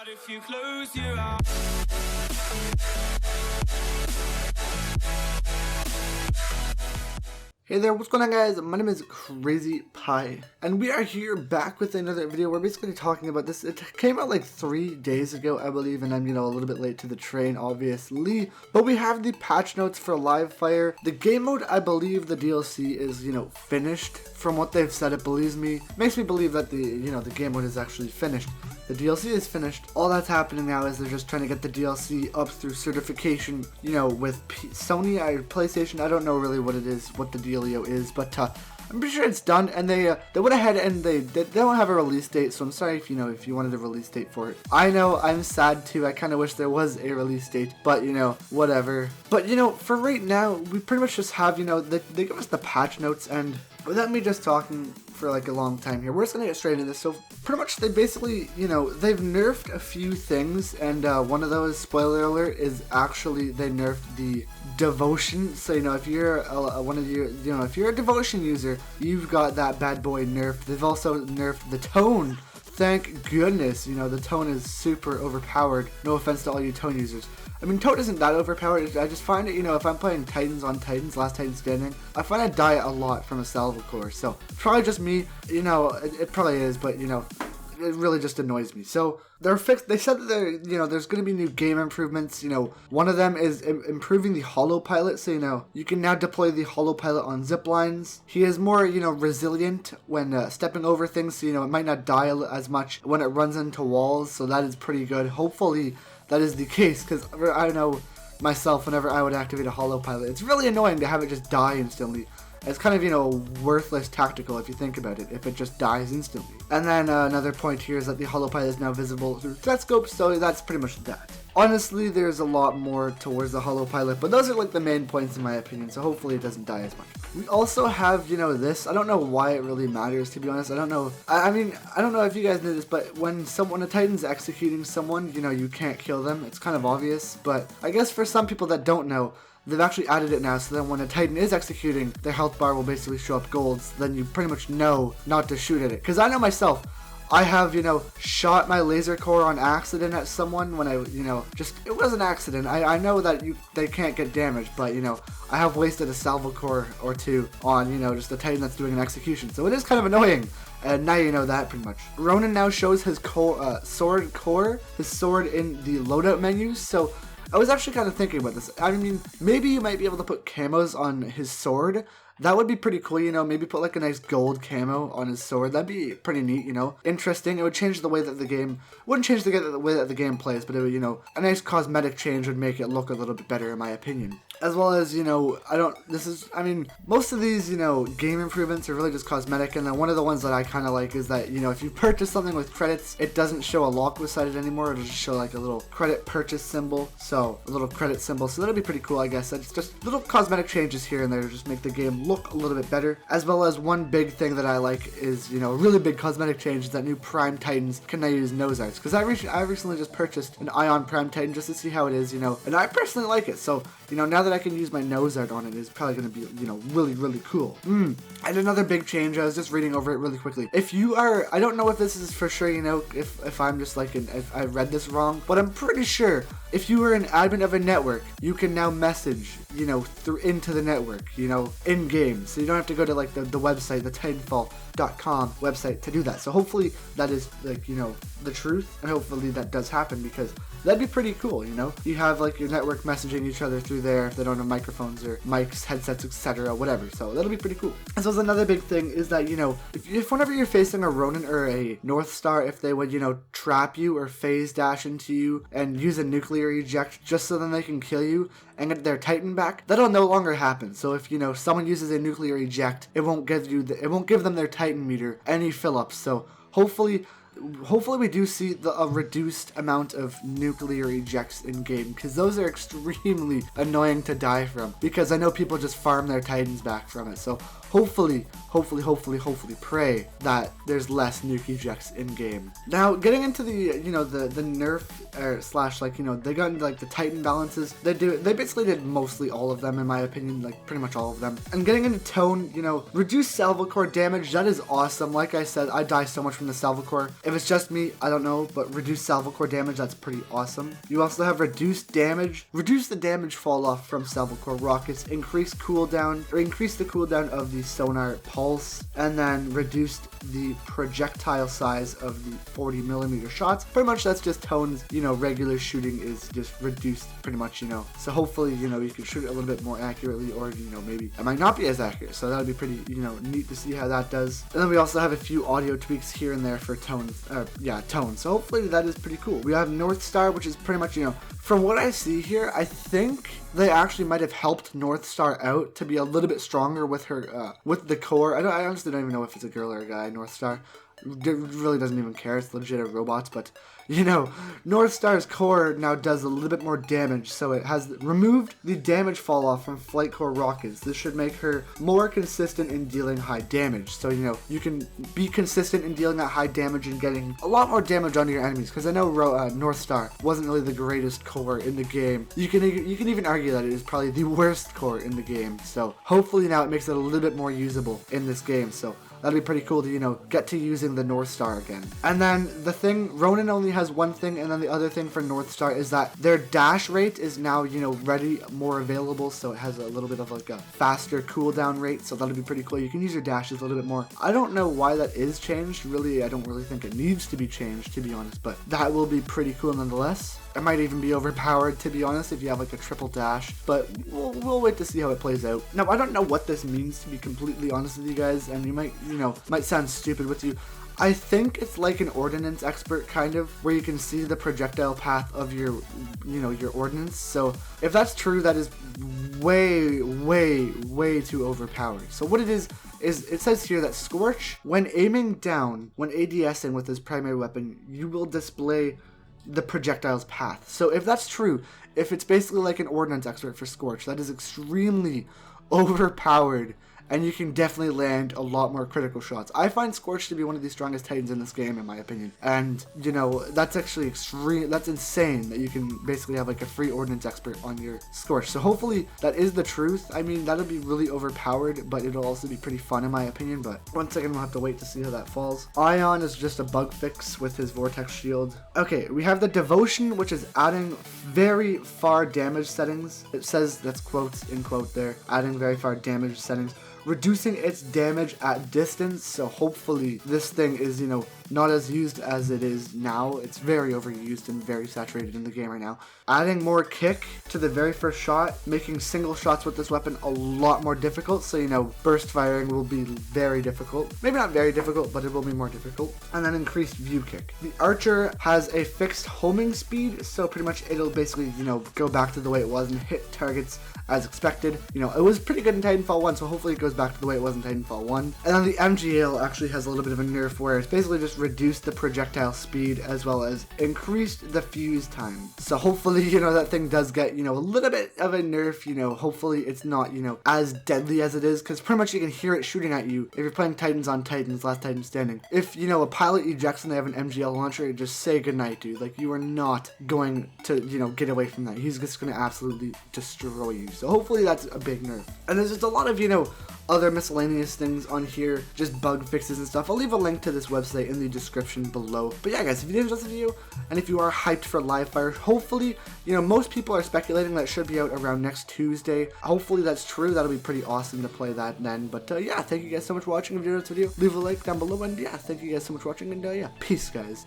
If you close your eyes. Hey there, what's going on guys? My name is Crazy Pie, and we are here back with another video. We're basically talking about this. It came out like 3 days ago, I believe, and I'm, a little bit late to the train, obviously. But we have the patch notes for Live Fire. The game mode, I believe the DLC is, finished. From what they've said, it makes me believe that the game mode is actually finished. The DLC is finished. All that's happening now is they're just trying to get the DLC up through certification, with Sony or PlayStation. I don't know really what it is, what the dealio is, but I'm pretty sure it's done. And they went ahead and they don't have a release date, so I'm sorry if if you wanted a release date for it. I know, I'm sad too. I kind of wish there was a release date, but whatever. But for right now, we pretty much just have they give us the patch notes, and without me just talking for like a long time here, we're just gonna get straight into this. So pretty much they basically, they've nerfed a few things, and one of those, spoiler alert, is actually they nerfed the devotion. So if you're if you're a devotion user, you've got that bad boy nerfed. They've also nerfed the tone. Thank goodness, the tone is super overpowered. No offense to all you tone users. I mean, tone isn't that overpowered. I just find it, if I'm playing Titans on Titans, Last Titan Standing, I find I die a lot from a salvo core. So, probably just me, it probably is, but, it really just annoys me. So, they said that there's going to be new game improvements. One of them is improving the holo pilot. So, you can now deploy the holo pilot on zip lines. He is more, resilient when stepping over things. So, it might not die as much when it runs into walls. So, that is pretty good. Hopefully, that is the case, because I know myself, whenever I would activate a holo pilot, it's really annoying to have it just die instantly. It's kind of, worthless tactical if you think about it, if it just dies instantly. And then another point here is that the holo pilot is now visible through threat scope, so that's pretty much that. Honestly, there's a lot more towards the holo pilot, but those are like the main points in my opinion, so hopefully it doesn't die as much. We also have, this. I don't know why it really matters, to be honest. I don't know. I mean, I don't know if you guys know this, but when a Titan's executing someone, you can't kill them. It's kind of obvious, but I guess for some people that don't know, they've actually added it now, so then when a Titan is executing, their health bar will basically show up golds. Then you pretty much know not to shoot at it. Because I know myself, I have, shot my laser core on accident at someone when I, it was an accident. I know that they can't get damaged, but, I have wasted a salvo core or two on, just a Titan that's doing an execution. So it is kind of annoying. And now you know that pretty much. Ronin now shows his sword in the loadout menu, so I was actually kind of thinking about this. I mean, maybe you might be able to put camos on his sword. That would be pretty cool, maybe put like a nice gold camo on his sword. That'd be pretty neat, Interesting. It would change the way that wouldn't change the way that the game plays, but it would, a nice cosmetic change would make it look a little bit better in my opinion. As well as, most of these, game improvements are really just cosmetic, and then one of the ones that I kind of like is that, if you purchase something with credits, it doesn't show a lock beside it anymore. It'll just show like a little credit purchase symbol, so a little credit symbol, so that'll be pretty cool, I guess. It's just little cosmetic changes here and there to just make the game look a little bit better. As well as one big thing that I like is, a really big cosmetic change is that new Prime Titans can now use nose arts, because I recently just purchased an Ion Prime Titan just to see how it is, and I personally like it, so, now that I can use my nose art on it, it's probably going to be, really, really cool. And another big change, I was just reading over it really quickly. If you are, I don't know if this is for sure, if I'm just like, if I read this wrong, but I'm pretty sure if you are an admin of a network, you can now message, into the network, in game. So you don't have to go to like the website, the Titanfall.com website to do that. So hopefully that is like, the truth, and hopefully that does happen, because that'd be pretty cool, You have like your network messaging each other through there if they don't have microphones or mics, headsets, etc., whatever. So that'll be pretty cool. And so another big thing is that, if whenever you're facing a Ronin or a North Star, if they would, trap you or phase dash into you and use a nuclear eject just so then they can kill you and get their Titan back, that'll no longer happen. So if, someone uses a nuclear eject, it won't give them their Titan meter any fill-ups. So hopefully we do see a reduced amount of nuclear ejects in game, because those are extremely annoying to die from, because I know people just farm their Titans back from it. So hopefully pray that there's less nuke ejects in game. Now, getting into the the nerf slash, like, they got into like the Titan balances. They basically did mostly all of them, in my opinion, like pretty much all of them. And getting into tone, reduce salvo core damage, that is awesome. Like I said, I die so much from the salvo core. If it's just me, I don't know, but reduce salvo core damage, that's pretty awesome. You also have reduced damage, reduce the damage fall off from salvo core rockets, increase the cooldown of the sonar pulse, and then reduced the projectile size of the 40mm shots. Pretty much that's just tones, regular shooting is just reduced pretty much, so hopefully, you can shoot it a little bit more accurately, or, maybe it might not be as accurate, so that would be pretty, neat to see how that does. And then we also have a few audio tweaks here and there for tones, so hopefully that is pretty cool. We have North Star, which is pretty much, from what I see here, I think they actually might have helped North Star out to be a little bit stronger with her, with the core. I honestly don't even know if it's a girl or a guy, North Star. It really doesn't even care, it's legit a robot, but, North Star's core now does a little bit more damage, so it has removed the damage fall off from flight core rockets. This should make her more consistent in dealing high damage, so, you can be consistent in dealing that high damage and getting a lot more damage onto your enemies, because I know North Star wasn't really the greatest core in the game. You can even argue that it is probably the worst core in the game, so hopefully now it makes it a little bit more usable in this game, so that'd be pretty cool to, get to using the North Star again. And then the thing, Ronin only has one thing, and then the other thing for North Star is that their dash rate is now, more available, so it has a little bit of like a faster cooldown rate, so that'll be pretty cool. You can use your dashes a little bit more. I don't know why that is changed, really. I don't really think it needs to be changed, to be honest, but that will be pretty cool nonetheless. It might even be overpowered, to be honest, if you have like a triple dash, but we'll wait to see how it plays out. Now, I don't know what this means, to be completely honest with you guys, and you might sound stupid with you. I think it's like an ordnance expert, kind of, where you can see the projectile path of your ordnance. So if that's true, that is way too overpowered. So what it is it says here that Scorch, when aiming down, when ADSing with his primary weapon, you will display the projectile's path. So if that's true, if it's basically like an ordnance expert for Scorch, that is extremely overpowered, and you can definitely land a lot more critical shots. I find Scorch to be one of the strongest Titans in this game, in my opinion. And, that's actually that's insane that you can basically have like a free ordnance expert on your Scorch. So hopefully that is the truth. I mean, that'll be really overpowered, but it'll also be pretty fun in my opinion. But once again, we'll have to wait to see how that falls. Ion is just a bug fix with his Vortex Shield. Okay, we have the Devotion, which is adding very far damage settings. It says, that's quotes in quote there, adding very far damage settings, reducing its damage at distance. So hopefully this thing is, not as used as it is now. It's very overused and very saturated in the game right now. Adding more kick to the very first shot, making single shots with this weapon a lot more difficult. So, burst firing will be very difficult. Maybe not very difficult, but it will be more difficult. And then increased view kick. The Archer has a fixed homing speed, so pretty much it'll basically, go back to the way it was and hit targets as expected. It was pretty good in Titanfall 1, so hopefully it goes back to the way it was in Titanfall 1. And then the MGL actually has a little bit of a nerf where it's basically just reduced the projectile speed as well as increased the fuse time. So hopefully, that thing does get, a little bit of a nerf, hopefully it's not, as deadly as it is, because pretty much you can hear it shooting at you if you're playing Titans on Titans, Last Titan Standing. If, a pilot ejects and they have an MGL launcher, just say goodnight, dude. Like, you are not going to, get away from that. He's just going to absolutely destroy you. So hopefully that's a big nerf. And there's just a lot of, other miscellaneous things on here, just bug fixes and stuff. I'll leave a link to this website in the description below. But yeah, guys, if you did enjoy this video, and if you are hyped for live fire, hopefully, most people are speculating that it should be out around next Tuesday. Hopefully that's true. That'll be pretty awesome to play that then. But yeah, thank you guys so much for watching. If you enjoyed this video, leave a like down below, and yeah, thank you guys so much for watching, and yeah, peace, guys.